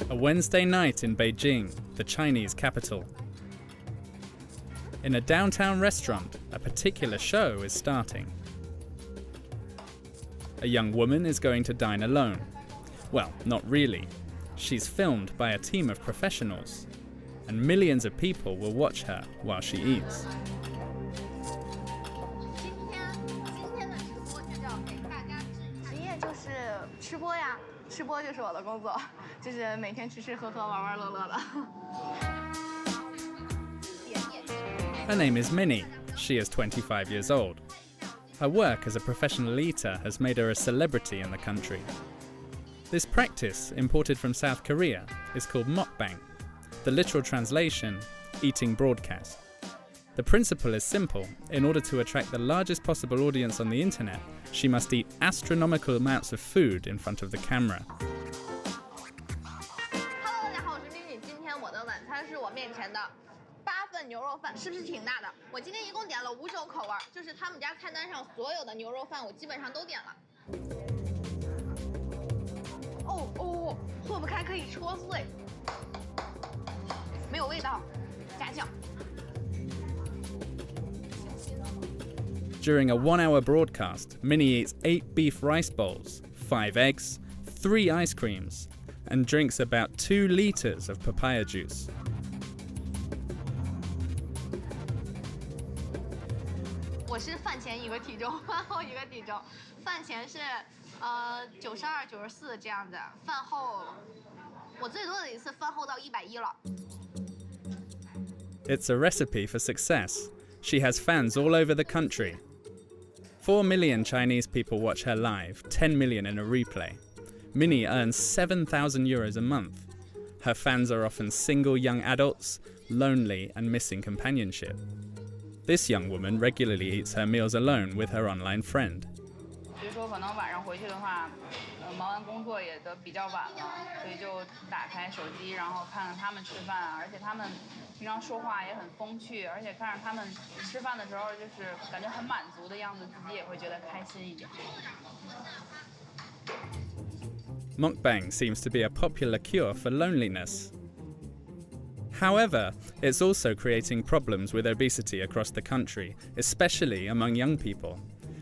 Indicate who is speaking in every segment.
Speaker 1: A Wednesday night in Beijing, the Chinese capital. In a downtown restaurant, a particular show is starting. A young woman is going to dine alone. Well, not really. She's filmed by a team of professionals, and millions of people will watch her while she eats. Her name is Minnie. She is 25 years old. Her work as a professional eater has made her a celebrity in the country. This practice, imported from South Korea, is called mukbang. The literal translation, eating broadcast. The principle is simple. In order to attract the largest possible audience on the internet, she must eat astronomical amounts of food in front of the camera.
Speaker 2: Hello， 大家好，我是 Minnie。今天我的晚餐是我面前的8份牛肉饭，是不是挺大的？我今天一共点了5种口味，就是他们家菜单上所有的牛肉饭，我基本上都点了。哦，破不开可以戳碎，没有味道，加酱。
Speaker 1: During a 1-hour broadcast, Minnie eats 8 beef rice bowls, 5 eggs, 3 ice creams, and drinks about 2 liters of papaya juice.
Speaker 2: 我是饭前一个体重，饭后一个体重。饭前是92、94这样子，饭后我最多的一次饭后到110了。
Speaker 1: It's a recipe for success. She has fans all over the country. 4 million Chinese people watch her live, 10 million in a replay. Minnie earns €7,000 a month. Her fans are often single young adults, lonely and missing companionship. This young woman regularly eats her meals alone with her online friend.
Speaker 3: 比如说可能晚上回去的话，忙完工作也都比较晚了，所以就打开手机，然后看看他们吃饭，而且他们平常说话也很风趣，而且看着他们吃饭的时候就是感觉很满足的样子，自己也会觉得开心一点。
Speaker 1: Mukbang seems to be a popular cure for loneliness. However, it's also creating problems with obesity across the country, especially among young people.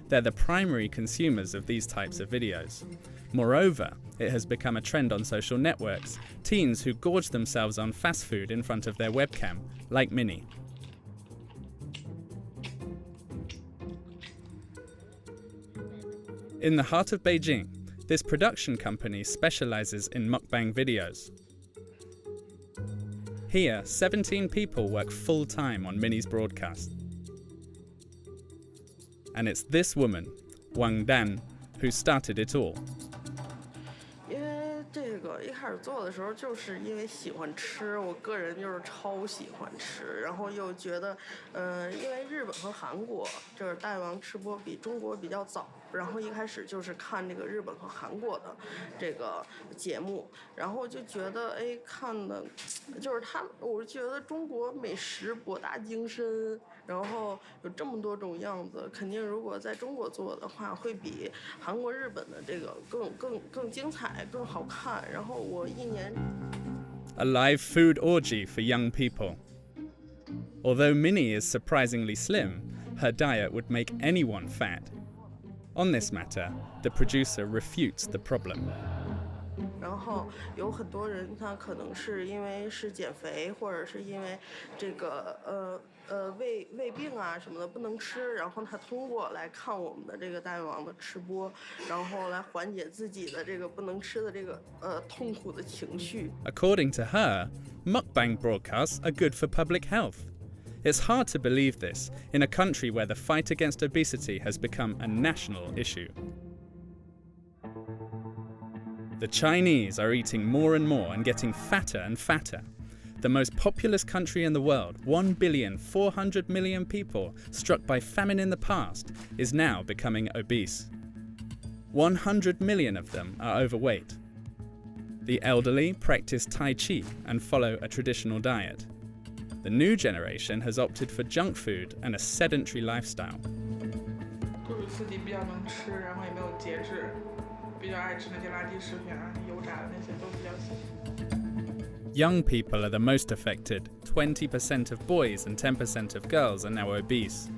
Speaker 1: They're the primary consumers of these types of videos. Moreover, it has become a trend on social networks, teens who gorge themselves on fast food in front of their webcam, like Minnie. In the heart of Beijing, this production company specializes in mukbang videos. Here, 17 people work full-time on Minnie's broadcast. And it's this woman, Wang Dan, who started it all.
Speaker 4: 因为这个一开始做的时候，就是因为喜欢吃，我个人就是超喜欢吃，然后又觉得，因为日本和韩国就是大王吃播比中国比较早，然后一开始就是看这个日本和韩国的这个节目，然后就觉得看的，就是我觉得中国美食博大精深，然后有这么多种样子，肯定如果在中国做的话，会比韩国、日本的这个更精彩、更好看。然后我一年
Speaker 1: A live food orgy for young people. Although Minnie is surprisingly slim, her diet would make anyone fat. On this matter, the producer refutes the problem.
Speaker 4: 然后有很多人他可能是因为是减肥，或者是因为这个胃病啊什么的不能吃，然后他通过来看我们的这个大胃王的吃播，然后来缓解自己的这个不能吃的这个痛苦的情绪。
Speaker 1: According to her, mukbang broadcasts are good for public health. It's hard to believe this in a country where the fight against obesity has become a national issue. The Chinese are eating more and more and getting fatter and fatter. The most populous country in the world, 1,400,000,000 people struck by famine in the past, is now becoming obese. 100 million of them are overweight. The elderly practice Tai Chi and follow a traditional diet. The new generation has opted for junk food and a sedentary lifestyle.
Speaker 4: 就是自己比较能吃，然后也没有节制，
Speaker 5: 比较爱吃那些垃圾食品啊，油炸的那些都比较喜欢。
Speaker 1: Young people are the most affected. 20% of boys and 10% of girls are now obese.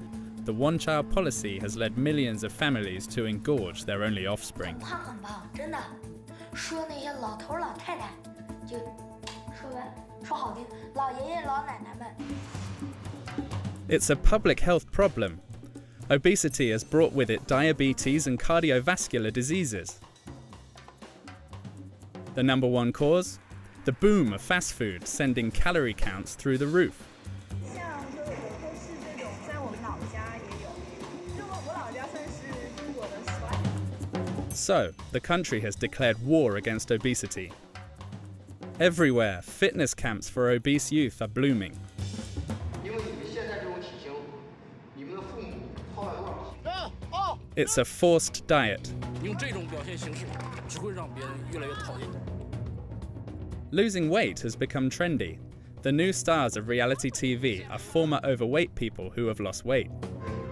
Speaker 1: The one-child policy has led millions of families to engorge their only offspring.
Speaker 6: 他很棒，真的。说那些老头老太太，就说好听，老爷爷老奶奶们。
Speaker 1: It's a public health problem. Obesity has brought with it diabetes and cardiovascular diseases. The number one cause? The boom of fast food, sending calorie counts through the roof. So, the country has declared war against obesity. Everywhere, fitness camps for obese youth are blooming. It's a forced diet. Losing weight has become trendy. The new stars of reality TV are former overweight people who have lost weight.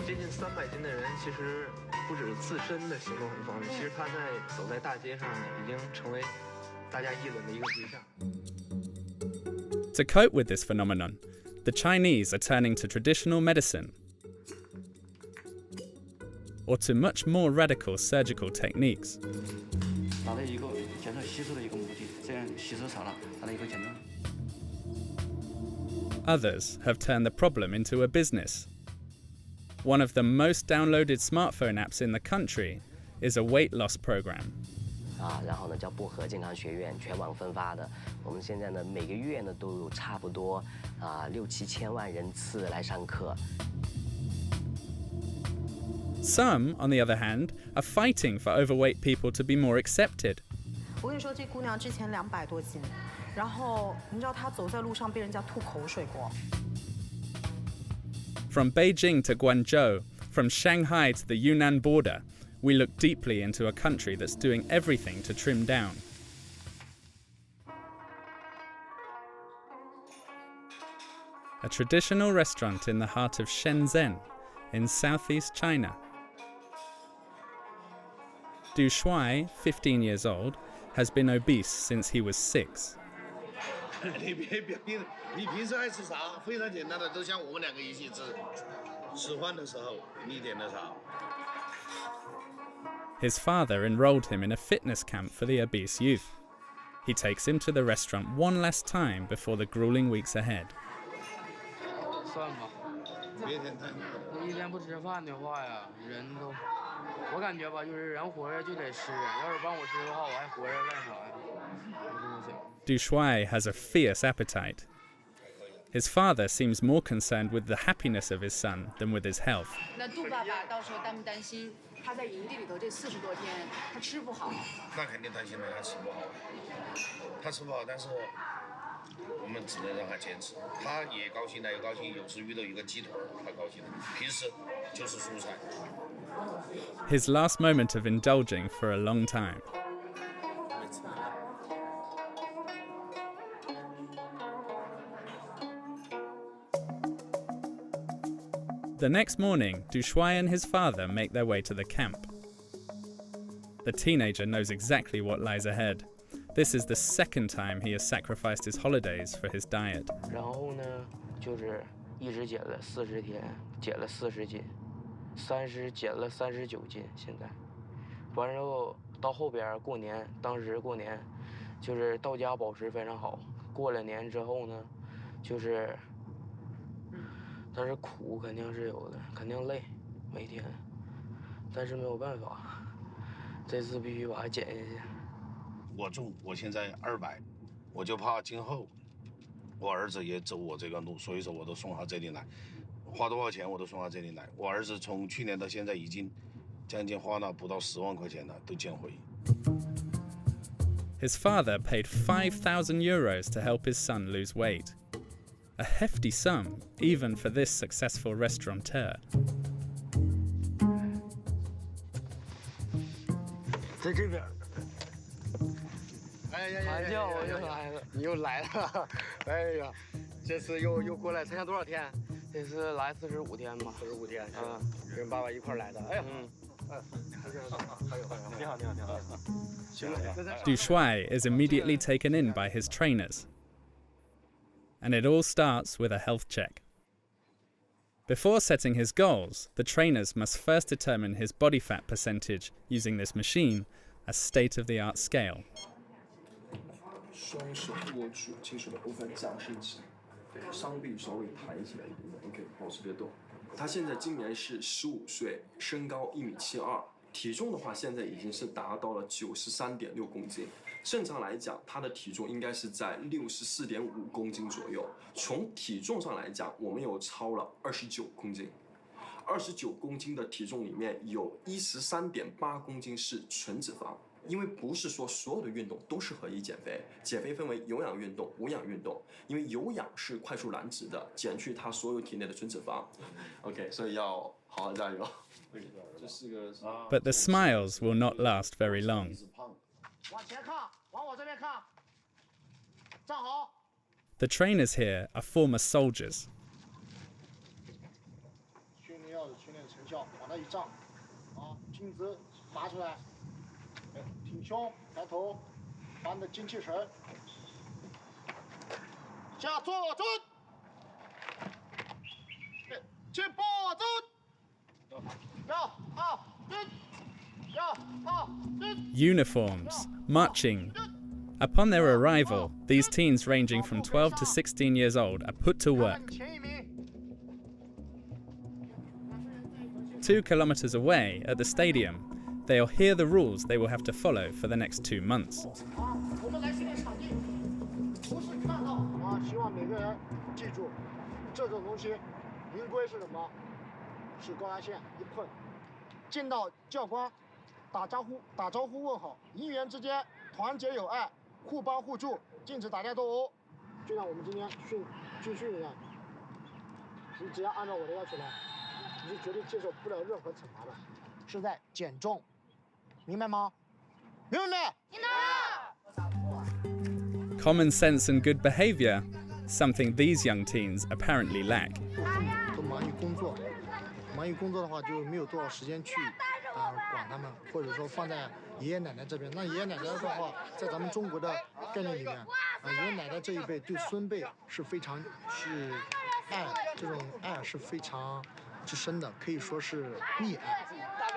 Speaker 7: 接近300斤的人，其实不止自身的行动很方便，其实他走在大街上已经成为大家议论的一个对象。
Speaker 1: To cope with this phenomenon, the Chinese are turning to traditional medicine or to much more radical surgical techniques. Others have turned the problem into a business. One of the most downloaded smartphone apps in the country is a weight loss program.
Speaker 8: 然后呢叫薄荷健康学院全网分发的，我们现在呢每个月呢都有差不多6-7千万人次来上课。
Speaker 1: Some, on the other hand, are fighting for overweight people to be more accepted.
Speaker 9: 我跟你说，这姑娘之前200多斤，然后你知道她走在路上被人家吐口水过。
Speaker 1: From Beijing to Guangzhou, from Shanghai to the Yunnan border, we look deeply into a country that's doing everything to trim down. A traditional restaurant in the heart of Shenzhen, in southeast China. Du Shuai, 15 years old, has been obese since he was 6.
Speaker 10: 你别表现，你平时爱吃啥？非常简单的，都像我们2个一起吃。吃饭的时候，你点的啥？
Speaker 1: His father enrolled him in a fitness camp for the obese youth. He takes him to the restaurant one last time before the grueling weeks ahead.
Speaker 7: 算吧，一天不吃饭的话呀，人都，我感觉吧，就是人活着就得吃，要是帮我吃的话，我还活着干啥呀？我这么想。
Speaker 1: Du Shuai has a fierce appetite. His father seems more concerned with the happiness of his son than with his health.
Speaker 3: 那杜爸爸到时候担不担心他在营地里头这40多天他吃不好？
Speaker 10: 那肯定担心了，他吃不好。他吃不好，但是我们只能让他坚持。他也高兴，他也高兴。有时遇到一个鸡腿，他高兴。平时就是蔬菜。
Speaker 1: His last moment of indulging for a long time. The next morning, Du Shuai and his father make their way to the camp. The teenager knows exactly what lies ahead. This is the second time he has sacrificed his holidays for his diet.
Speaker 7: 然后呢，就是一直减了40天，减了40斤，30减了39斤，现在，完之后到后边过年，当时过年，就是到家保持非常好。过了年之后呢，就是。 但是苦肯定是有的，肯定累，每天，但是没有办法，这次必须把它减下去。
Speaker 10: 我重，我现在200，我就怕今后我儿子也走我这个路，所以说我都送他这里来，花多少钱我都送他这里来。我儿子从去年到现在已经将近花了不到10万块钱了，都减回。
Speaker 1: His father paid 5,000 euros to help his son lose weight. A hefty sum, even for this successful restaurateur.
Speaker 7: 在这边。哎呀！我又来了，你又来了！哎呀，这次又过来参加多少天？这次来45天吧。45天。跟爸爸一块来的。哎呀。
Speaker 1: Du Shuai is immediately taken in by his trainers. And it all starts with a health check. Before setting his goals, the trainers must first determine his body fat percentage using this machine, a state-of-the-art scale.
Speaker 11: 双手握住轻手的部分，掌伸直，双臂稍微抬起来一点点 ，OK， 保持别动。他现在今年是15岁，身高1.72米，体重的话现在已经是达到了93.6公斤。正常来讲，他的体重应该是在64.5公斤左右。从体重上来讲，我们有超了29公斤。29公斤的体重里面有13.8公斤是纯脂肪。 因为不是说所有的运动都适合于减肥，减肥分为有氧运动、无氧运动。因为有氧是快速燃脂的，减去它所有体内的纯脂肪。OK， 所以要好好加油。这是个。
Speaker 1: But the smiles will not last very long.
Speaker 12: 往前看，往我这边看，站好。
Speaker 1: The trainers here are former soldiers.
Speaker 12: 训练要有训练成效，往那一站，啊，颈子拔出来。 挺胸，抬头，把你的精气神。下坐蹲，起步蹲，要好蹲，要好蹲。
Speaker 1: Uniforms, marching. Upon their arrival, these teens ranging from 12 to 16 years old are put to work. 2 kilometers away at the stadium, they'll hear the rules they will have to follow for the next 2 months.
Speaker 12: 我们来训练场地，不是看到啊！希望每个人记住，这种东西，营规是什么？是高压线，一碰，见到教官，打招呼问好，营员之间团结友爱，互帮互助，禁止打架斗殴。就像我们今天军训一样，你只要按照我的要求来，你是绝对接受不了任何惩罚的，是在减重。 明白吗？明白没？明
Speaker 1: 白。Common sense and good behavior, something these young teens apparently lack.
Speaker 12: 都忙于工作，忙于工作的话就没有多少时间去管他们，或者说放在爷爷奶奶这边。那爷爷奶奶的话，在咱们中国的概念里面，爷爷奶奶这一辈对孙辈是非常是爱，这种爱是非常之深的，可以说是溺爱。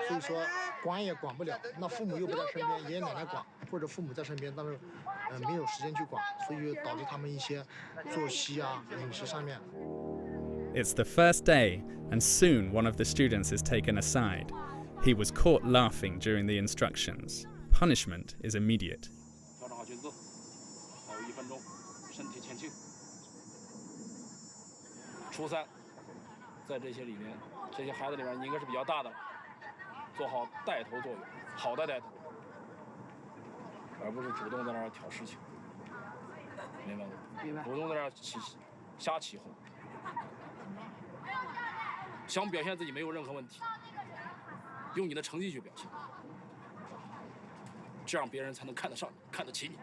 Speaker 12: 所以说管也管不了，那父母又不在身边，爷爷奶奶管，或者父母在身边，但是没有时间去管，所以导致他们一些作息啊、饮食上面。
Speaker 1: It's the first day, and soon one of the students is taken aside. He was caught laughing during the instructions. Punishment is immediate.
Speaker 13: 调整好裙子，还有1分钟，身体前倾。初三，在这些里面，这些孩子里面，你应该是比较大的。 做好带头作用，好的带头，而不是主动在那儿挑事情，明白吗？明白。主动在那儿瞎起哄，想表现自己没有任何问题，用你的成绩去表现，这样别人才能看得上你，看得起你，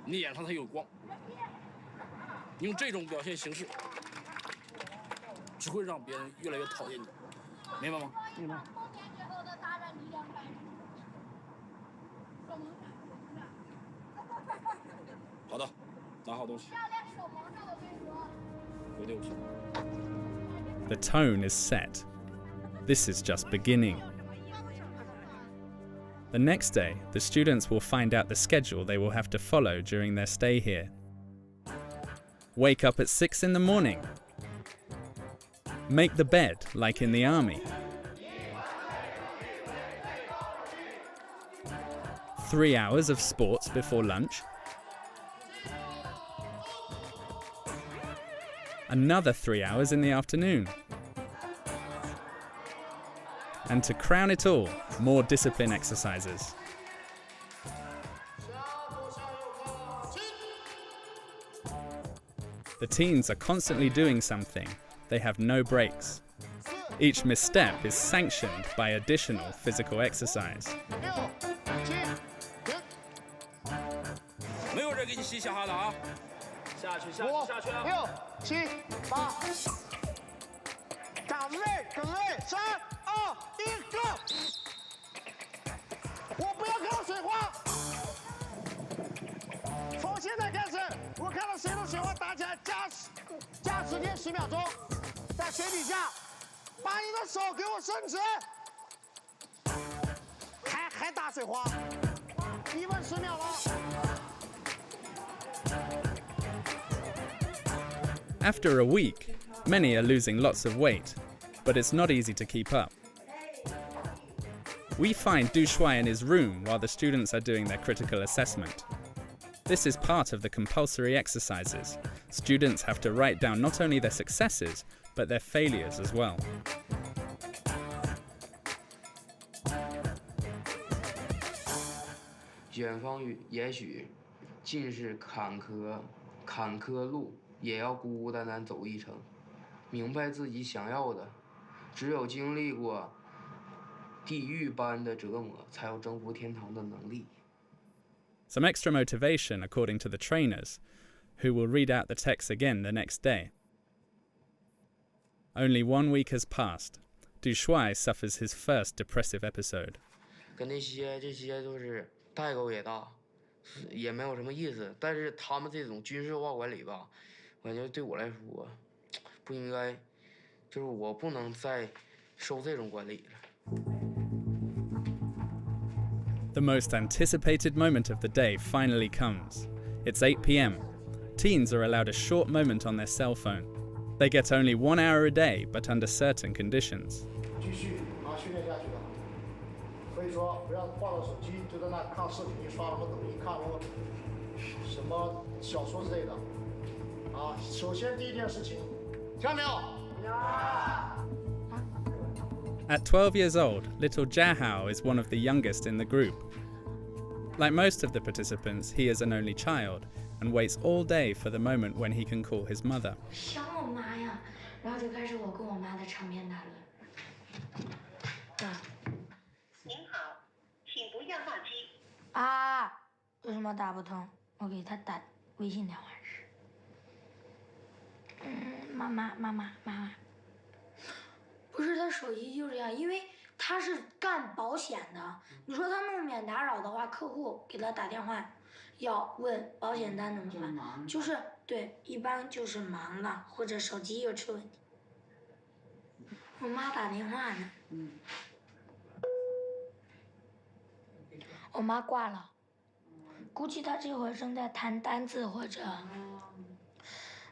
Speaker 13: 你眼上才有光。用这种表现形式，只会让别人越来越讨厌你。 明白吗？明白。好的，拿好东西。回队伍去。
Speaker 1: The tone is set. This is just beginning. The next day, the students will find out the schedule they will have to follow during their stay here. Wake up at 6 in the morning. Make the bed like in the army. 3 hours of sports before lunch. Another 3 hours in the afternoon. And to crown it all, more discipline exercises. The teens are constantly doing something. They have no breaks. Each misstep is sanctioned by additional physical exercise.
Speaker 13: 没有人给你洗下哈的啊！下去
Speaker 12: 6、7、8，岗位，3、2、1，go！ 10天10秒钟，在水底下，把你的手给我伸直，还打水花，1分10秒了。
Speaker 1: After a week, many are losing lots of weight, but it's not easy to keep up. We find Du Shuai in his room while the students are doing their critical assessment. This is part of the compulsory exercises. Students have to write down not only their successes, but their failures as well.
Speaker 7: 远方也许尽是坎坷路，也要孤孤单单走一程。明白自己想要的，只有经历过地狱般的折磨，才有征服天堂的能力。
Speaker 1: Some extra motivation according to the trainers, who will read out the text again the next day. Only 1 week has passed. Du Shuai suffers his first depressive episode.
Speaker 7: 跟这些都是代沟也大，也没有什么意思。但是他们这种军事化管理吧，我感觉对我来说不应该，就是我不能再受这种管理了。
Speaker 1: The most anticipated moment of the day finally comes. It's 8 p.m. Teens are allowed a short moment on their cell phone. They get only 1 hour a day, but under certain conditions.
Speaker 12: 继续训练下去的，可以说不要抱着手机就在那看视频、刷什么抖音、看什么小说之类的。首先第一件事情，听到没有？
Speaker 1: At 12 years old, little Jiahao is one of the youngest in the group. Like most of the participants, he is an only child and waits all day for the moment when he can call his mother.
Speaker 6: 想我妈呀，然后就开始我跟我妈的长篇大论。您好，请不要挂机。为什么打不通？我给他打微信电话是。妈妈。不是他手机就这样，因为他是干保险的。你说他弄免打扰的话，客户给他打电话，要问保险单怎么办？就是对，一般就是忙了，或者手机又出问题。我妈打电话呢。我妈挂了，估计她这会儿正在谈单子或者，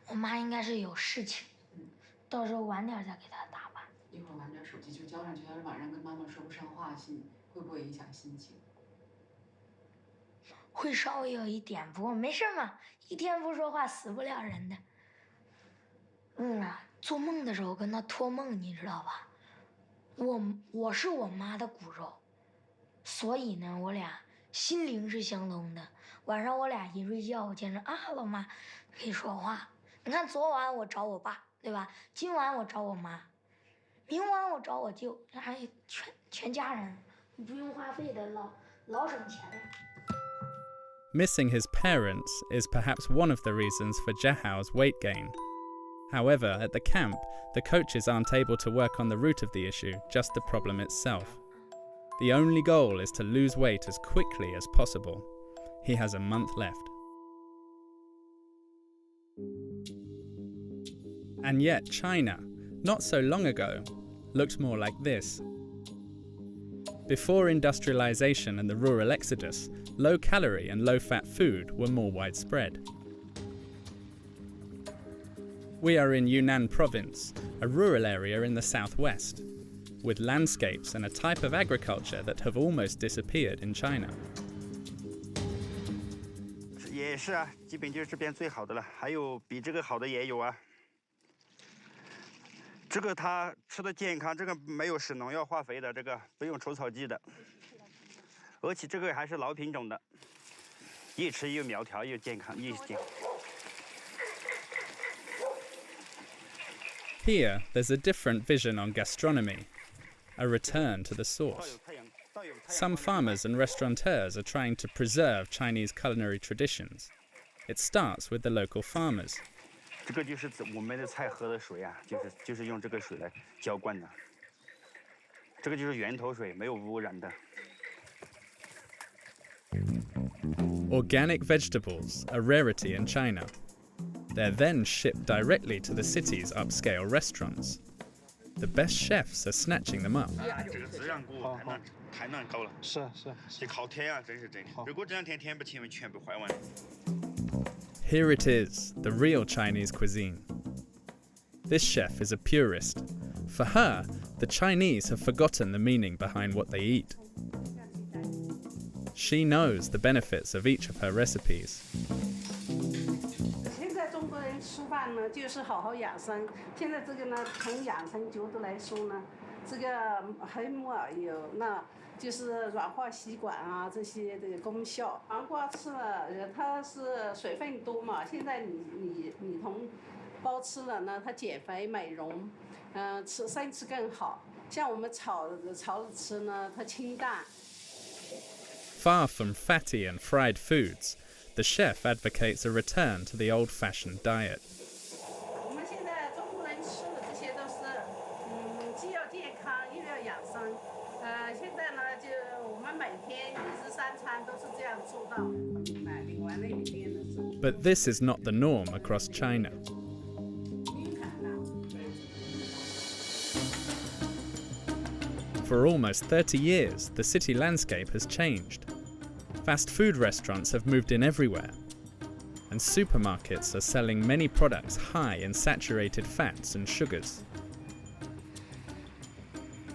Speaker 6: 我妈应该是有事情，到时候晚点再给她打。
Speaker 14: 一会儿晚点手机就交上去，要是晚上跟妈妈说不上话，会不会影响心情？
Speaker 6: 会稍微有一点，不过没事嘛，一天不说话死不了人的。做梦的时候跟他托梦，你知道吧？我是我妈的骨肉，所以呢，我俩心灵是相通的。晚上我俩一睡觉，我见着老妈可以说话。你看昨晚我找我爸，对吧？今晚我找我妈。 明晚我找我舅，还全家人，不用花费的，老省钱了。
Speaker 1: Missing his parents is perhaps one of the reasons for Jiahao's weight gain. However, at the camp, the coaches aren't able to work on the root of the issue, just the problem itself. The only goal is to lose weight as quickly as possible. He has a month left. And yet China, not so long ago, looked more like this. Before industrialization and the rural exodus, low-calorie and low-fat food were more widespread. We are in Yunnan province, a rural area in the southwest, with landscapes and a type of agriculture that have almost disappeared in China.
Speaker 15: 也是啊，基本就是这边最好的了，还有比这个好的也有啊。 这个它吃的健康，这个没有使农药化肥的，这个不用除草剂的，而且这个还是老品种的，越吃越苗条，越健康，越健康。
Speaker 1: Here, there's a different vision on gastronomy, a return to the source. Some farmers and restaurateurs are trying to preserve Chinese culinary traditions. It starts with the local farmers.
Speaker 15: 这个就是我们的菜喝的水啊，就是用这个水来浇灌的。这个就是源头水，没有污染的。
Speaker 1: Organic vegetables, a rarity in China. They're then shipped directly to the city's upscale restaurants. The best chefs are snatching them up.
Speaker 15: 这个质量给我太难搞了。是，就靠舔啊，真是真的。如果这两天舔不起，全部坏完了。
Speaker 1: Here it is, the real Chinese cuisine. This chef is a purist. For her, the Chinese have forgotten the meaning behind what they eat. She knows the benefits of each of her recipes.
Speaker 16: 现在中国人吃饭呢，就是好好养生。现在这个呢，从养生角度来说呢，这个黑木耳有那就是软化血管啊这些这个功效。黄瓜吃了，它是水分多嘛，现在你同胞吃了呢，它减肥美容，生吃更好。像我们炒着吃呢，它清淡。
Speaker 1: Far from fatty and fried foods, the chef advocates a return to the old-fashioned diet.
Speaker 16: 我们现在中国人吃的这些都是，既要健康又要养生。现在呢，就我们每天1日3餐都是这样做到。另外那里面的是。
Speaker 1: But this is not the norm across China. For almost 30 years, the city landscape has changed. Fast food restaurants have moved in everywhere, and supermarkets are selling many products high in saturated fats and sugars.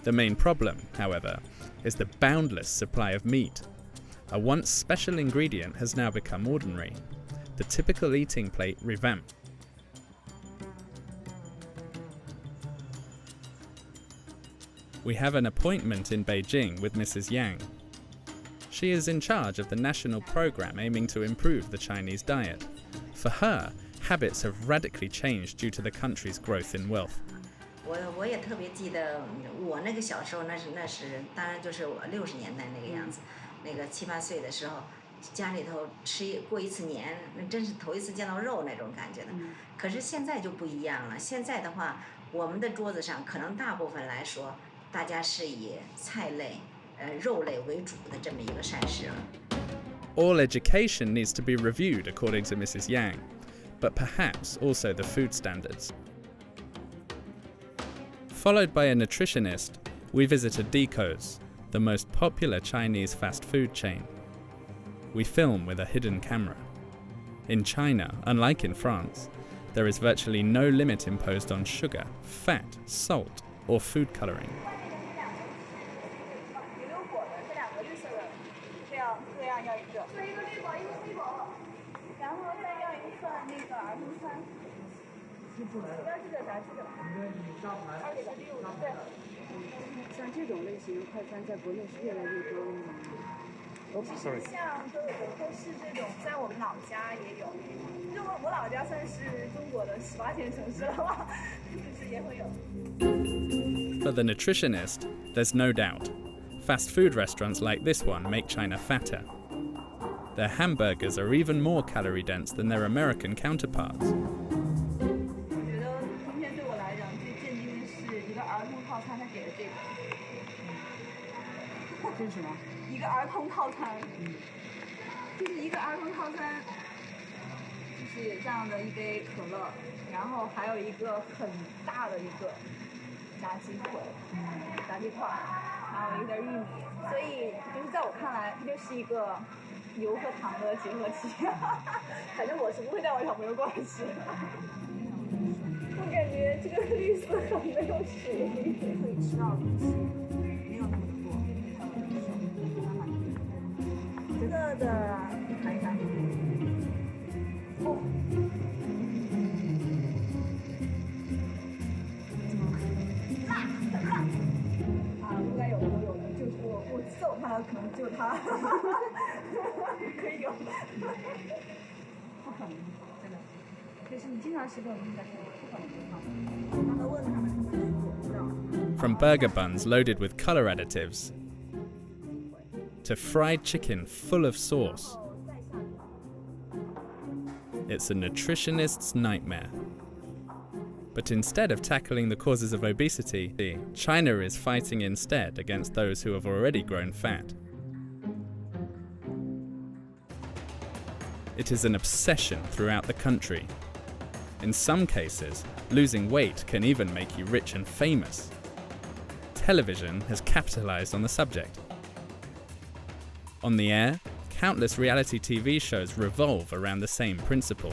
Speaker 1: The main problem, however, is the boundless supply of meat. A once special ingredient has now become ordinary, the typical eating plate revamped. We have an appointment in Beijing with Mrs. Yang. She is in charge of the national program aiming to improve the Chinese diet. For her, habits have radically changed due to the country's growth in wealth.
Speaker 17: 我也特别记得我那个小时候，那是当然就是我60年代那个样子，那个7、8岁的时候，家里头过一次年，那真是头一次见到肉那种感觉的。可是现在就不一样了，现在的话，我们的桌子上可能大部分来说，大家是以菜类、肉类为主的这么一个膳食了。
Speaker 1: All education needs to be reviewed according to Mrs. Yang, but perhaps also the food standards. Followed by a nutritionist, we visited Deco's, the most popular Chinese fast food chain. We film with a hidden camera. In China, unlike in France, there is virtually no limit imposed on sugar, fat, salt, or food coloring. For the nutritionist, there's no doubt. Fast food restaurants like this one make China fatter. Their hamburgers are even more calorie dense than their American counterparts.
Speaker 3: 这是什么？一个儿童套餐，就是一个儿童套餐，就是这样的一杯可乐，然后还有一个很大的一个炸鸡腿、炸鸡块，还有一点玉米，所以就是在我看来，它就是一个油和糖的结合体。反正我是不会带我小朋友过来吃。我感觉这个绿色很没有水力，可以吃到东西，没有那么多。 这个的，看一下。哦。辣，很辣。啊，应该有的，就是我揍他，可能就他。可以有。不可能，真的。就是你经常吃这种东西，不可能。让他问他们，我不知道。
Speaker 1: From burger buns loaded with color additives to fried chicken full of sauce. It's a nutritionist's nightmare. But instead of tackling the causes of obesity, China is fighting instead against those who have already grown fat. It is an obsession throughout the country. In some cases, losing weight can even make you rich and famous. Television has capitalized on the subject. On the air, countless reality TV shows revolve around the same principle.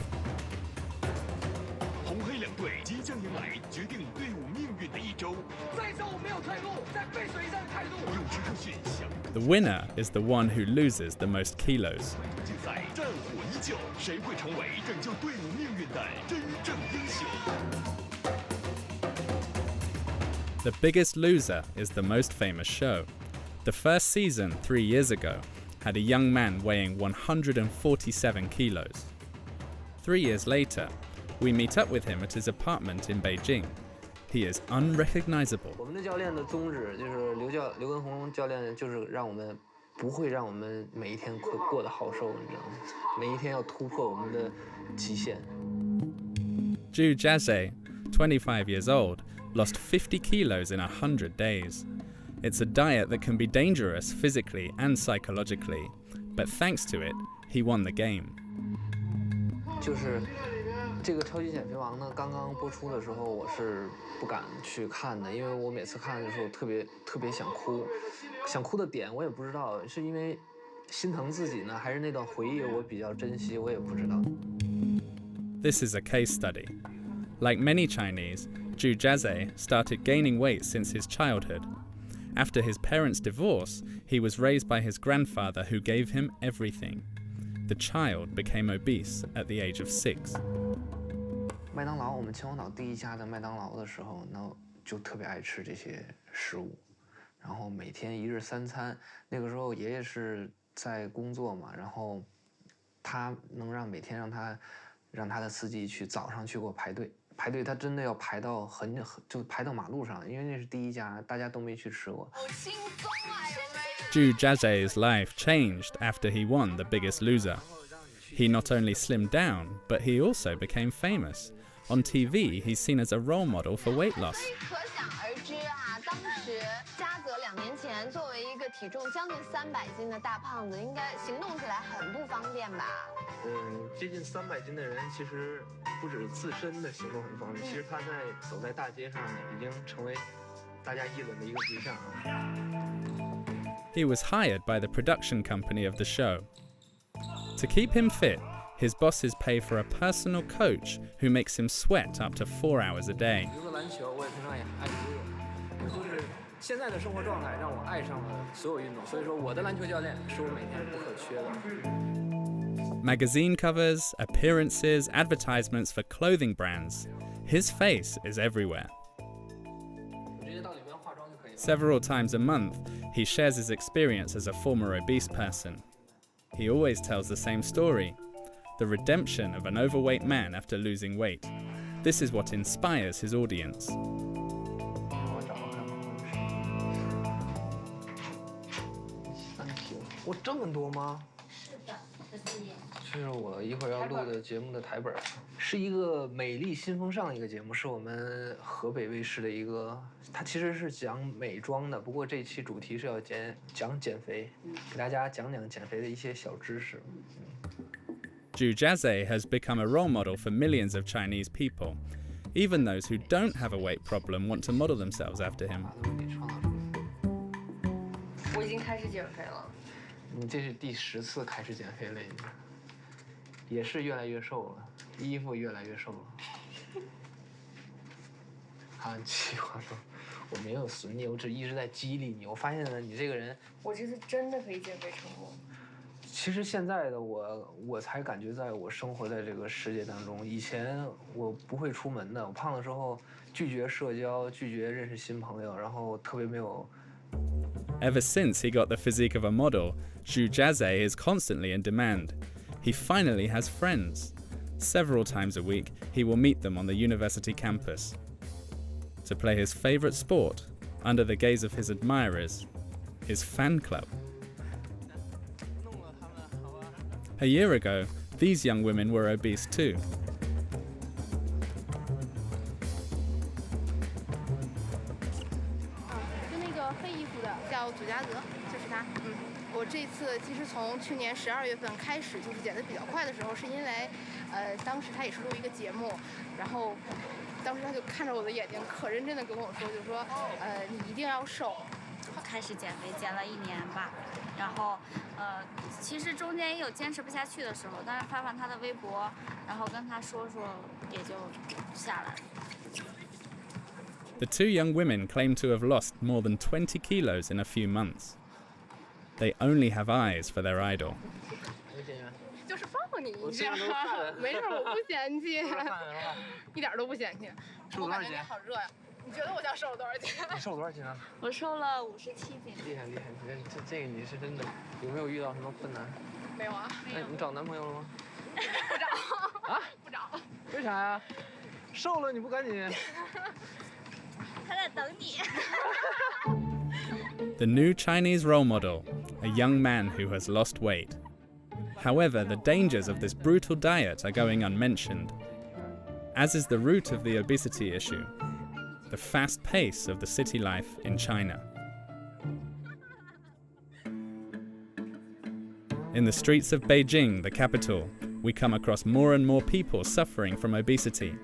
Speaker 1: The winner is the one who loses the most kilos. The Biggest Loser is the most famous show. The first season, 3 years ago, had a young man weighing 147 kilos. 3 years later, we meet up with him at his apartment in Beijing. He is unrecognizable.
Speaker 18: 我们的教练的宗旨就是刘畊宏教练就是不会让我们每一天过得好受，你知道吗？每一天要突破我们的极限。
Speaker 1: Zhu Jiazhe, 25 years old, lost 50 kilos in 100 days. It's a diet that can be dangerous physically and psychologically, but thanks to it, he won the game.
Speaker 18: 就是这个超级减肥王呢，刚刚播出的时候，我是不敢去看的，因为我每次看的时候特别想哭，想哭的点我也不知道，是因为心疼自己呢，还是那段回忆我比较珍惜，我也不知道。
Speaker 1: This is a case study. Like many Chinese, Zhu Jiazhe started gaining weight since his childhood. After his parents' divorce, he was raised by his grandfather who gave him everything. The child became obese at the age of 6.
Speaker 18: 麦当劳，我们秦皇岛第一家的麦当劳的时候，那就特别爱吃这些食物，然后每天1日3餐。那个时候爷爷是在工作嘛，然后他能每天让他的司机去早上去给我排队，他真的要排到就排到马路上，因为那是第一家，大家都没去吃过。
Speaker 1: Zhu Jiazhe's life changed after he won The Biggest Loser. He not only slimmed down, but he also became famous. On TV, he's seen as a role model for weight loss.
Speaker 2: 可想而知啊，当时嘉泽2年前作为一个体重将近300斤的大胖子，应该行动起来很不方便吧？
Speaker 18: 接近300斤的人，其实不止自身的行动很方便，其实他走在大街上已经成为大家议论的一个对象。
Speaker 1: He was hired by the production company of the show. To keep him fit, his bosses pay for a personal coach who makes him sweat up to 4 hours a day.
Speaker 18: 除了篮球，我也平常也爱游泳。就是现在的生活状态让我爱上了所有运动，所以说我的篮球教练是我每天不可缺的。
Speaker 1: Magazine covers, appearances, advertisements for clothing brands. His face is everywhere. Several times a month, he shares his experience as a former obese person. He always tells the same story, the redemption of an overweight man after losing weight. This is what inspires his audience.
Speaker 18: 我这么多吗？
Speaker 6: 是的，14页。
Speaker 18: 这是我一会儿要录的节目的台本，是一个美丽新风尚的一个节目，是我们河北卫视的一个，它其实是讲美妆的，不过这期主题是要讲减肥，给大家讲减肥的一些小知识。
Speaker 1: Zhu Jiazhe has become a role model for millions of Chinese people. Even those who don't have a weight problem want to model themselves after him.
Speaker 19: 我已经开始减肥了。
Speaker 18: 你这是第10次开始减肥了，也是越来越瘦了，衣服越来越瘦了。韩气话说，我没有损你，我只一直在激励你。我发现了你这个人，
Speaker 19: 我这次真的可以减肥成功。
Speaker 18: 其实现在的我才感觉，在我生活在这个世界当中，以前我不会出门的，我胖的时候拒绝社交，拒绝认识新朋友，然后特别没有。
Speaker 1: Ever since he got the physique of a model, Zhu Jiazhe is constantly in demand. He finally has friends. Several times a week, he will meet them on the university campus. To play his favorite sport, under the gaze of his admirers, his fan club. A year ago, these young women were obese too.
Speaker 2: 就那个黑衣服的叫祖家泽，就是他。我
Speaker 20: 这次其实从去年12月份开始就是减得比较快的时候，是因为，当时他也是录一个节目，然后当时他就看着我的眼睛，可认真的跟我说，就说，你一定要瘦。
Speaker 21: 开始减肥，减了1年吧，然后，其实中间也有坚持不下去的时候，但是发他的微博，然后跟他说，也就下来了。
Speaker 1: The two young women claim to have lost more than 20 kilos in a few months. They only have eyes for their idol.
Speaker 20: 就是放你一下，没事，我不嫌弃，一点都不嫌弃。我感觉你好热呀。你觉得我想瘦了多少斤？
Speaker 18: 你瘦多少斤啊？
Speaker 21: 我瘦了57斤。
Speaker 18: 厉害厉害，这个你是真的。有没有遇到什么困难？
Speaker 20: 没有啊。
Speaker 18: 那你找男朋友了吗？
Speaker 20: 不找。啊？不找。
Speaker 18: 为啥呀？瘦了你不赶紧？
Speaker 21: 他在等你。
Speaker 1: The new Chinese role model, a young man who has lost weight. However, the dangers of this brutal diet are going unmentioned, as is the root of the obesity issue, the fast pace of the city life in China. In the streets of Beijing, the capital, we come across more and more people suffering from obesity,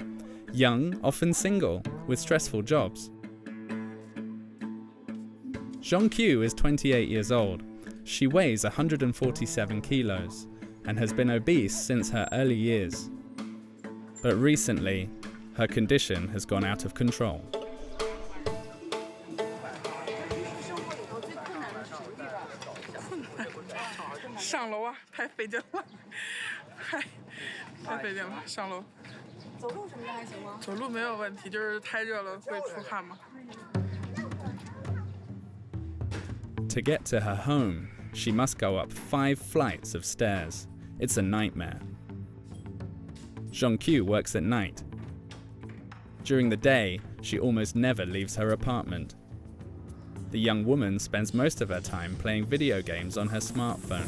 Speaker 1: young, often single, with stressful jobs. Zhong Q is 28 years old. She weighs 147 kilos and has been obese since her early years. But recently, her condition has gone out of control.
Speaker 5: 上楼啊，太费劲了，太费劲了，上楼。
Speaker 22: 走路什么的还行吗？
Speaker 5: 走路没有问题，就是太热了会出汗嘛。
Speaker 1: To get to her home, she must go up 5 flights of stairs. It's a nightmare. Zhong Q works at night. During the day, she almost never leaves her apartment. The young woman spends most of her time playing video games on her smartphone.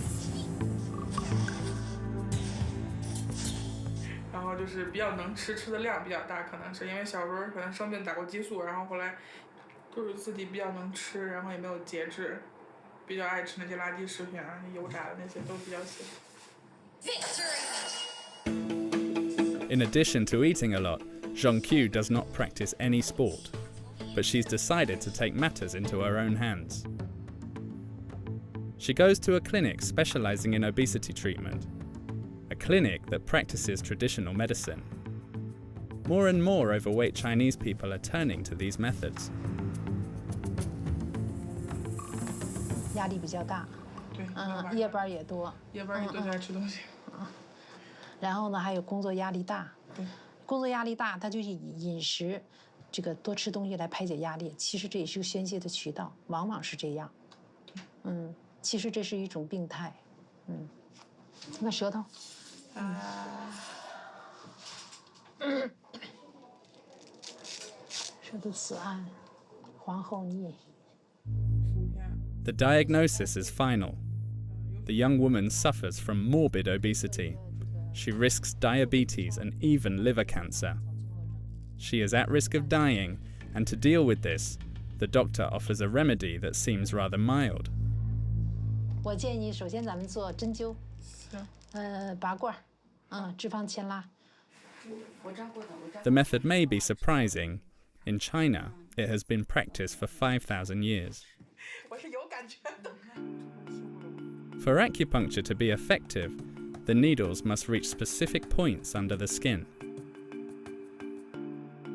Speaker 5: 然后就是比较能吃，吃的量比较大，可能是因为小时候可能生病打过激素，然后后来就是自己比较能吃，然后也没有节制，比较爱吃那些垃圾食品啊，油炸的那些都比较喜欢。
Speaker 1: In addition to eating a lot, Zhong Q does not practice any sport, but she's decided to take matters into her own hands. She goes to a clinic specializing in obesity treatment, a clinic that practices traditional medicine. More and more overweight Chinese people are turning to these methods.
Speaker 22: 压力比较大，
Speaker 5: 对，
Speaker 22: 夜班也多，
Speaker 5: 夜班也都在吃东西。
Speaker 22: 然后呢，还有工作压力大，工作压力大，他就是以饮食，这个多吃东西来排解压力。其实这也是个宣泄的渠道，往往是这样。其实这是一种病态。你看舌头，舌头紫暗，皇后腻。
Speaker 1: The diagnosis is final. The young woman suffers from morbid obesity. She risks diabetes and even liver cancer. She is at risk of dying, and to deal with this, the doctor offers a remedy that seems rather mild.
Speaker 22: 我建议，首先咱们做针灸，拔罐，脂肪牵拉。
Speaker 1: The method may be surprising. In China, it has been practiced for 5,000 years.
Speaker 5: 我是有感觉的。
Speaker 1: For acupuncture to be effective, the needles must reach specific points under the skin.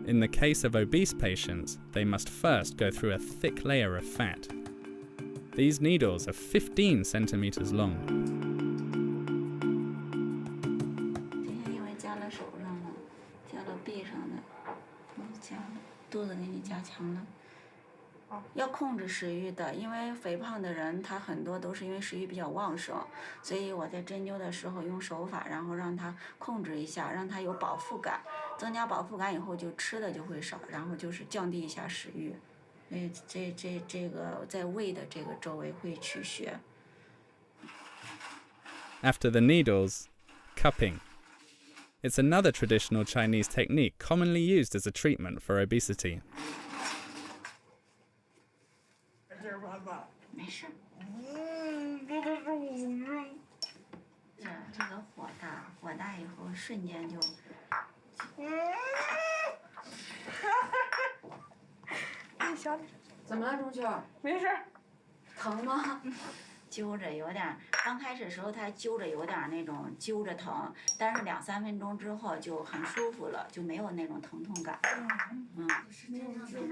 Speaker 1: In the case of obese patients, they must first go through a thick layer of fat. These needles are 15 centimeters long.
Speaker 21: 因为加了手上了，加了臂上的，加肚子给你加强了。要控制食欲的，因为肥胖的人他很多都是因为食欲比较旺盛，所以我在针灸的时候用手法，然后让他控制一下，让他有饱腹感，增加饱腹感以后就吃的就会少，然后就是降低一下食欲。所以这个在胃的这个周围会去穴。
Speaker 1: After the needles, cupping. It's another traditional Chinese technique commonly used as a treatment for obesity.
Speaker 21: 没事。火大以后瞬间就。怎么了，钟秋？
Speaker 2: 没事。
Speaker 21: 疼吗？揪着有点，刚开始的时候他揪着有点那种揪着疼，但是2、3分钟之后就很舒服了，就没有那种疼痛感。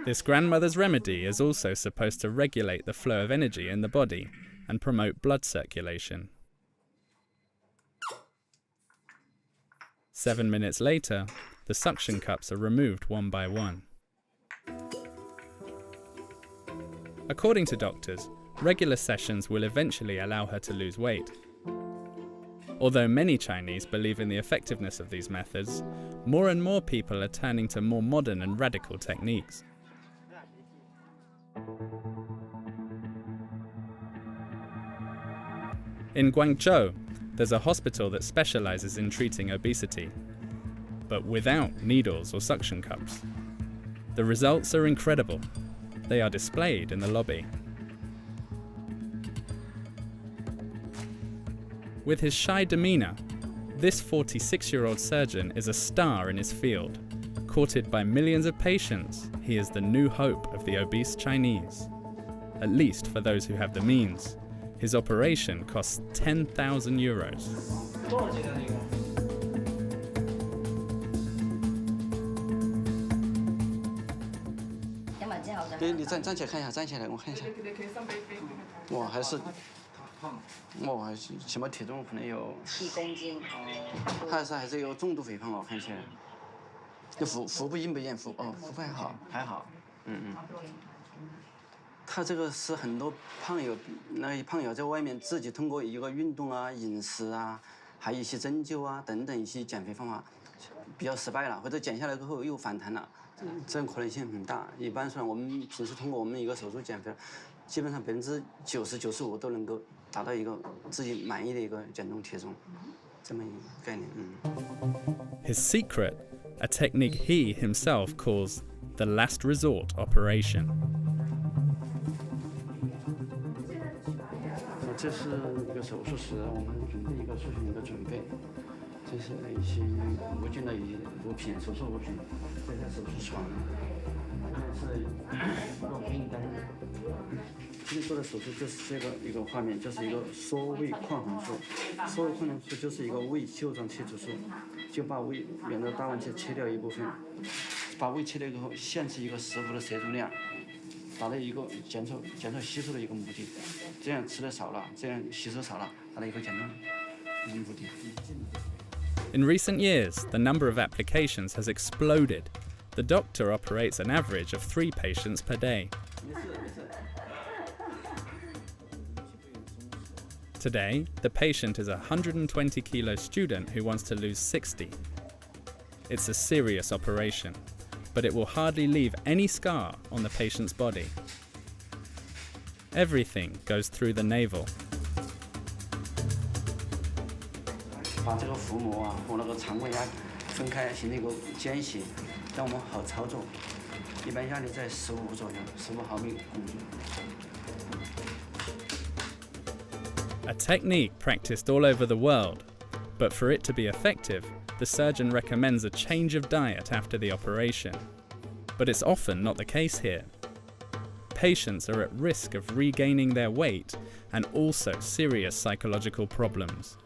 Speaker 1: This grandmother's remedy is also supposed to regulate the flow of energy in the body and promote blood circulation. 7 minutes later, the suction cups are removed one by one. According to doctors, regular sessions will eventually allow her to lose weight. Although many Chinese believe in the effectiveness of these methods, more and more people are turning to more modern and radical techniques. In Guangzhou, there's a hospital that specializes in treating obesity, but without needles or suction cups. The results are incredible. They are displayed in the lobby. With his shy demeanor, this 46-year-old surgeon is a star in his field. Courted by millions of patients, he is the new hope of the obese Chinese. At least for those who have the means. His operation costs 10,000 euros.
Speaker 4: 对，你站起来看一下，站起来我看一下。哇，还是，哇，还是起码体重可能有
Speaker 21: 7公斤。
Speaker 4: 还是有重度肥胖哦，看起来。这腹部硬不硬？腹部还好，还好。他这个是很多胖友在外面自己通过一个运动啊、饮食啊，还有一些针灸啊等等一些减肥方法，比较失败了，或者减下来之后又反弹了。 这种可能性很大。一般说，我们平时通过我们一个手术减肥，基本上90%、95%都能够达到一个自己满意的一个减重体重，这么一个概念。
Speaker 1: His secret, a technique he himself calls the last resort operation.
Speaker 4: 这是一个手术室，我们准备一个术前一个准备。 这是一些无菌的物品，手术物品，这是手术床，这是我给你单。今天做的手术就是一个画面，就是一个缩胃扩横术。缩胃扩横术就是一个胃袖状切除术，就把胃沿着大弯切切掉一部分，把胃切掉以后，限制一个食物的摄入量，达到一个减少吸收的一个目的。这样吃的少了，这样吸收少了，达到一个减重目的。
Speaker 1: In recent years, the number of applications has exploded. The doctor operates an average of 3 patients per day. Today, the patient is a 120-kilo student who wants to lose 60. It's a serious operation, but it will hardly leave any scar on the patient's body. Everything goes through the navel.
Speaker 4: 把这个腹膜啊和那个肠胃啊分开，形成一个间隙，让我们好操作。一般压力在15左右，15毫米公斤。
Speaker 1: A technique practiced all over the world, but for it to be effective, the surgeon recommends a change of diet after the operation. But it's often not the case here. Patients are at risk of regaining their weight and also serious psychological problems.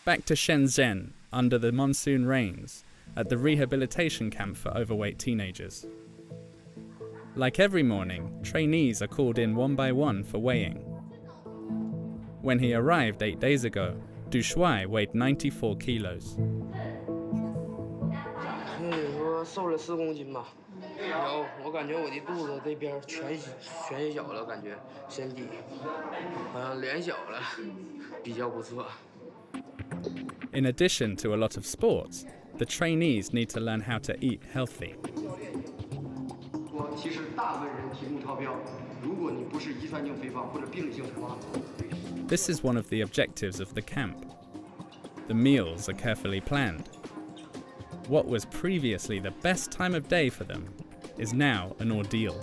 Speaker 1: Back to Shenzhen, under the monsoon rains, at the rehabilitation camp for overweight teenagers. Like every morning, trainees are called in one by one for weighing. When he arrived 8 days ago, Du Shuai weighed 94 kilos.
Speaker 4: 可以说瘦了4公斤吧，我感觉我的肚子这边全小了，感觉身体好像脸小了，比较不错。
Speaker 1: In addition to a lot of sports, the trainees need to learn how to eat healthy.
Speaker 4: 其实大部分人体重超标，如果你不是遗传性肥胖或者病理性肥胖。
Speaker 1: This is one of the objectives of the camp. The meals are carefully planned. What was previously the best time of day for them is now an ordeal.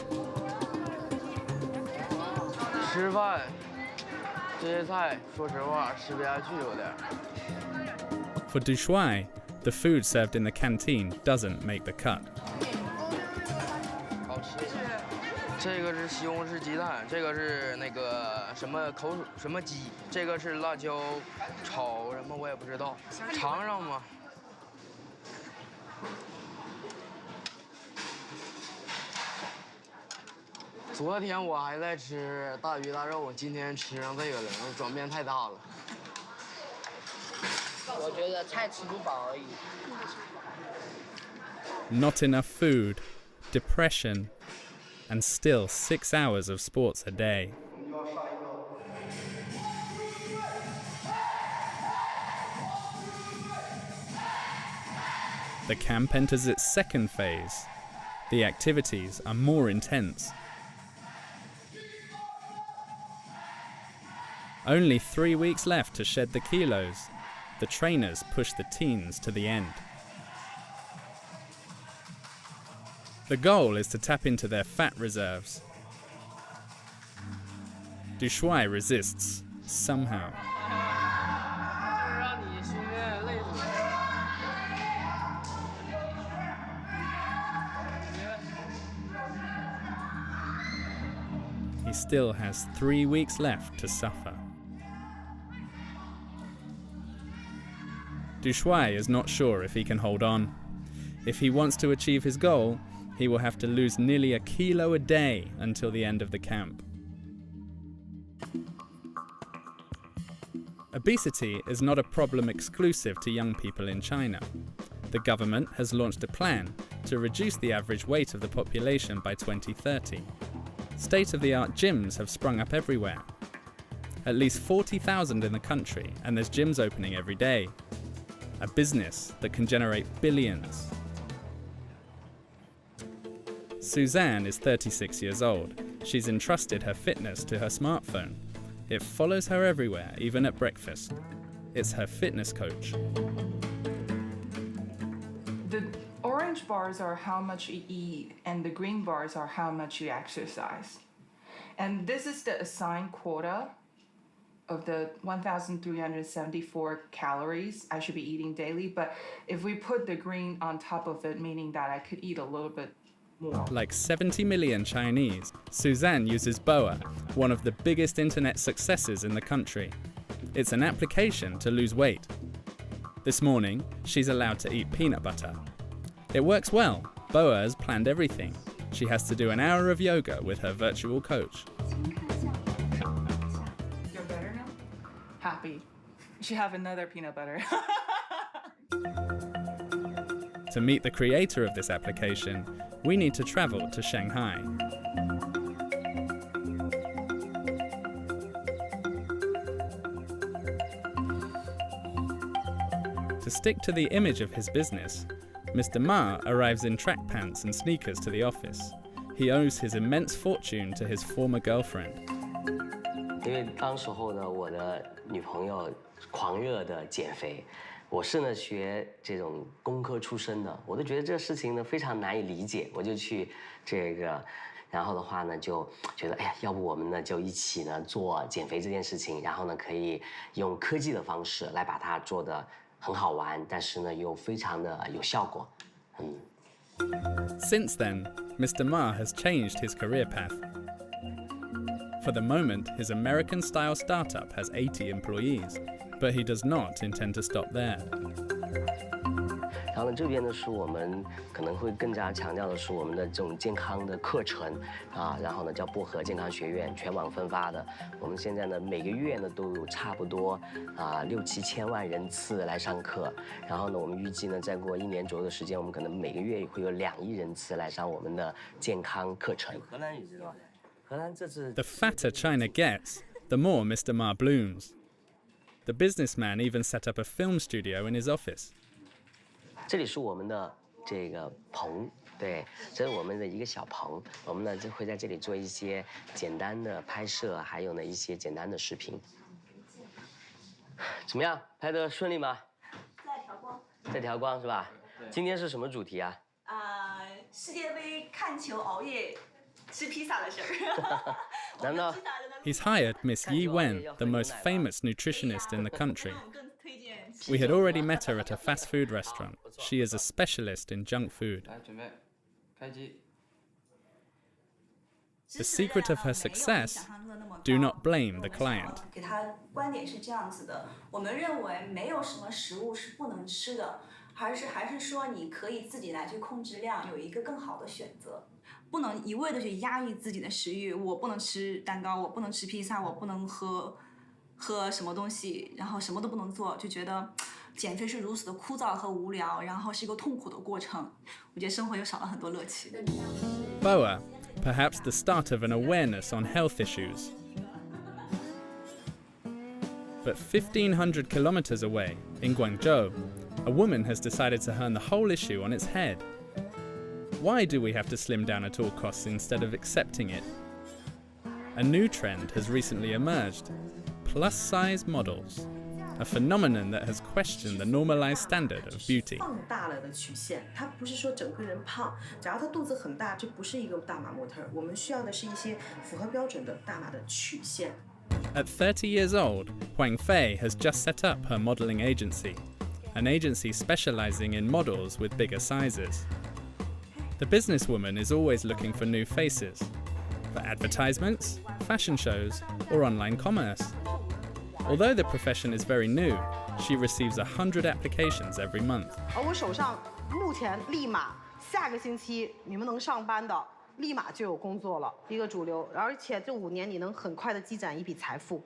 Speaker 7: 吃饭，这些菜说实话吃不下去有点。
Speaker 1: For Du Shuai, the food served in the canteen doesn't make the cut.
Speaker 7: 好吃。这个是西红柿鸡蛋，这个是那个什么鸡，这个是辣椒炒什么我也不知道，尝尝吗？昨天我还在吃大鱼大肉，今天吃上这个了，转变太大了。我觉得菜吃不饱而已。
Speaker 1: Not enough food, depression, and still 6 hours of sports a day. The camp enters its second phase. The activities are more intense. Only 3 weeks left to shed the kilos. The trainers push the teens to the end. The goal is to tap into their fat reserves. Du Shuai resists, somehow. He still has 3 weeks left to suffer. Du Shuai is not sure if he can hold on. If he wants to achieve his goal, he will have to lose nearly 1 kilo a day until the end of the camp. Obesity is not a problem exclusive to young people in China. The government has launched a plan to reduce the average weight of the population by 2030. State-of-the-art gyms have sprung up everywhere. At least 40,000 in the country, and there's gyms opening every day. A business that can generate billions. Suzanne is 36 years old. She's entrusted her fitness to her smartphone. It follows her everywhere, even at breakfast. It's her fitness coach.
Speaker 8: The orange bars are how much you eat, and the green bars are how much you exercise. And this is the assigned quota of the 1,374 calories I should be eating daily. But if we put the green on top of it, meaning that I could eat a little bit more.
Speaker 1: Like 70 million Chinese, Suzanne uses BOA, one of the biggest internet successes in the country. It's an application to lose weight. This morning, she's allowed to eat peanut butter. It works well. BOA has planned everything. She has to do an hour of yoga with her virtual coach.
Speaker 8: You're better now? Happy. You should have another peanut butter.
Speaker 1: To meet the creator of this application, we need to travel to Shanghai. To stick to the image of his business, Mr. Ma arrives in track pants and sneakers to the office. He owes his immense fortune to his former girlfriend.
Speaker 9: 因为当时候呢，我的女朋友狂热的减肥，我是呢学这种工科出身的，我都觉得这事情呢非常难以理解，我就去这个，然后的话呢就觉得，哎呀，要不我们呢就一起呢做减肥这件事情，然后呢可以用科技的方式来把它做得很好玩，但是呢又非常的有效果，Since
Speaker 1: then, Mr. Ma has changed his career path. For the moment, his American-style startup has 80 employees, but he does not intend to stop there.
Speaker 9: 然后呢，这边呢是我们可能会更加强调的是我们的这种健康的课程啊，然后呢叫薄荷健康学院，全网分发的。我们现在呢每个月呢都有差不多6、7千万人次来上课，然后呢我们预计呢再过1年左右的时间，我们可能每个月会有2亿人次来上我们的健康课程。荷兰语知道吧？荷兰这次
Speaker 1: The fatter China gets, the more Mr. Ma blooms. The businessman even set up a film studio in his office.
Speaker 9: 这里是我们的这个棚，对，这是我们的一个小棚。我们呢就会在这里做一些简单的拍摄，还有呢一些简单的视频。怎么样，拍得顺利吗？
Speaker 23: 在调光。
Speaker 9: 在调光是吧？今天是什么主题啊？
Speaker 23: 世界杯看球熬夜吃披萨的事儿。
Speaker 9: 难道
Speaker 23: 披萨真的
Speaker 1: He's hired Miss Yi Wen, the most famous nutritionist in the country. We had already met her at a fast food restaurant. She is a specialist in junk food. The secret of her success: do not blame the client.
Speaker 10: 给他观点是这样子的，我们认为没有什么食物是不能吃的，还是说你可以自己来去控制量，有一个更好的选择，不能一味的去压抑自己的食欲。我不能吃蛋糕，我不能吃披萨，我不能喝什么东西，然后什么都不能做，就觉得减肥是如此的枯燥和无聊，然后是一个痛苦的过程。我觉得生活又少了很多乐趣。
Speaker 1: Boa, perhaps the start of an awareness on health issues. But 1,500 kilometers away, in Guangzhou, a woman has decided to turn the whole issue on its head. Why do we have to slim down at all costs instead of accepting it? A new trend has recently emerged: plus-size models, a phenomenon that has questioned the normalized standard of beauty.
Speaker 11: 放大了的曲线，它不是说整个人胖，假如他肚子很大，这不是一个大码模特，我们需要的是一些符合标准的大码的曲线。
Speaker 1: At 30 years old, Huang Fei has just set up her modeling agency, an agency specializing in models with bigger sizes. The businesswoman is always looking for new faces, for advertisements, fashion shows, or online commerce. Although the profession is very new, she receives 100 applications every month.
Speaker 23: 我手上目前立马下个星期你们能上班的，立马就有工作了，一个主流，而且这5年你能很快的积攒一笔财富，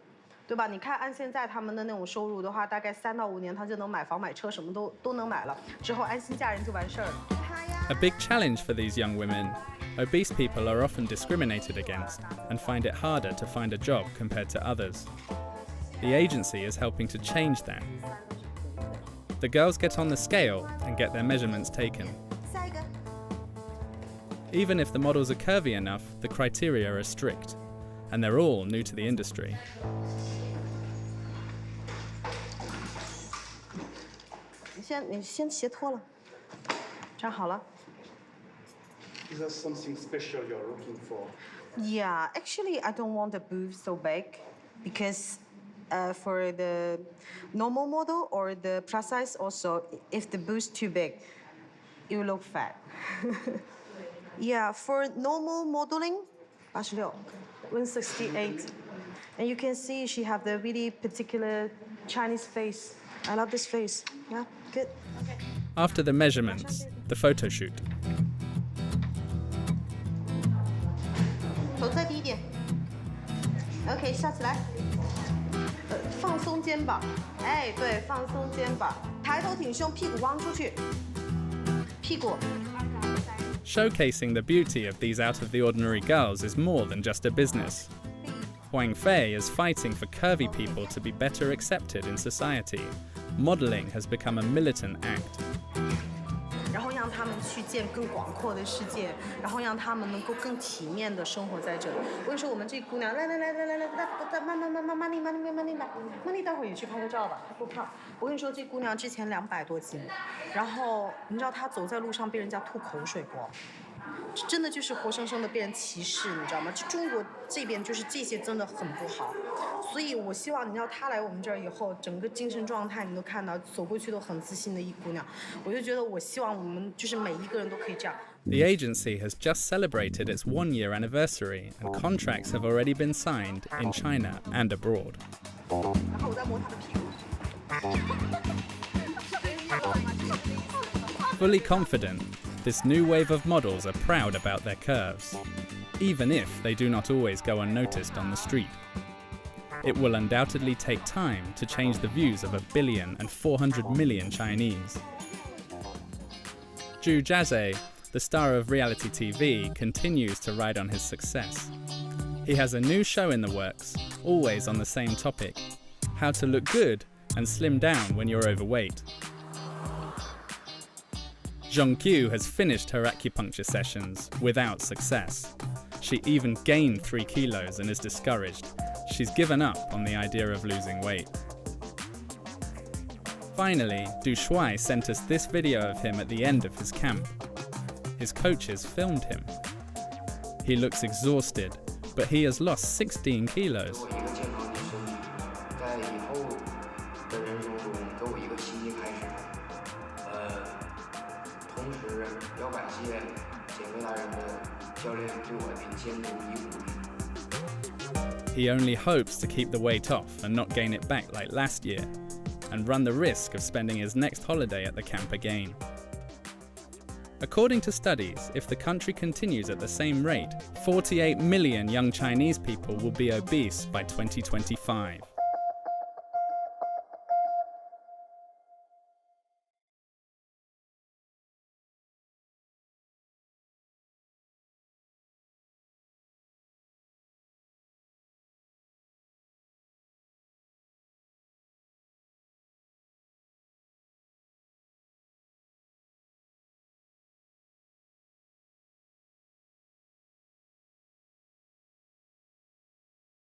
Speaker 23: 对吧？你看按现在他们的那种收入的话，大概3到5年他就能买房买车，什么都能买了，之后安心嫁人就完事儿了。
Speaker 1: A big challenge for these young women. Obese people are often discriminated against and find it harder to find a job compared to others. The agency is helping to change that. The girls get on the scale and get their measurements taken. Even if the models are curvy enough, the criteria are strict, and they're all new to the industry.
Speaker 23: 你先鞋脱了，这样好了。
Speaker 12: Is there something special you're looking for?
Speaker 23: Yeah, actually, I don't want the boobs so big, because for the normal model or the plus size also, if the boobs too big, you look fat. Yeah, for normal modeling, 86, 168, and you can see she have the really particular Chinese face. I love this face. Yeah, good.
Speaker 1: After the measurements, the photo shoot.
Speaker 23: 头再低一点。OK， 下起来。放松肩膀。哎，对，放松肩膀。抬头挺胸，屁股弯出去。屁股。
Speaker 1: Showcasing the beauty of these out-of-the-ordinary girls is more than just a business. Huang Fei is fighting for curvy people to be better accepted in society. Modeling has become a militant act.
Speaker 23: 然后让他们去见更广阔的世界，然后让他们能够更体面的生活在这里。我跟你说，我们这姑娘，来，慢，待会儿也去拍个照吧，她不胖。我跟你说，这姑娘之前200多斤，然后你知道她走在路上被人家吐口水不？真的就是活生生的被人歧视，你知道吗？就中国这边就是这些真的很不好，所以我希望你知道她来我们这儿以后，整个精神状态你都看到，走过去都很自信的一姑娘。我就觉得我希望我们就是每一个人都可以这样。
Speaker 1: The agency has just celebrated its 1-year anniversary, and contracts have already been signed in China and abroad.
Speaker 23: 然后我再摸她的屁股。
Speaker 1: Fully confident, this new wave of models are proud about their curves, even if they do not always go unnoticed on the street. It will undoubtedly take time to change the views of 1,400,000,000 Chinese. Zhu Jiazhe, the star of reality TV, continues to ride on his success. He has a new show in the works, always on the same topic: how to look good and slim down when you're overweight. Zhong Qiu has finished her acupuncture sessions without success. She even gained 3 kilos and is discouraged. She's given up on the idea of losing weight. Finally, Du Shuai sent us this video of him at the end of his camp. His coaches filmed him. He looks exhausted, but he has lost 16 kilos.
Speaker 7: 给我一个健康的身体，在以后的人生中给我一个新的开始。同时要感谢减肥达人的教练对我的监督与鼓励。
Speaker 1: He only hopes to keep the weight off and not gain it back like last year, and run the risk of spending his next holiday at the camp again. According to studies, if the country continues at the same rate, 48 million young Chinese people will be obese by 2025.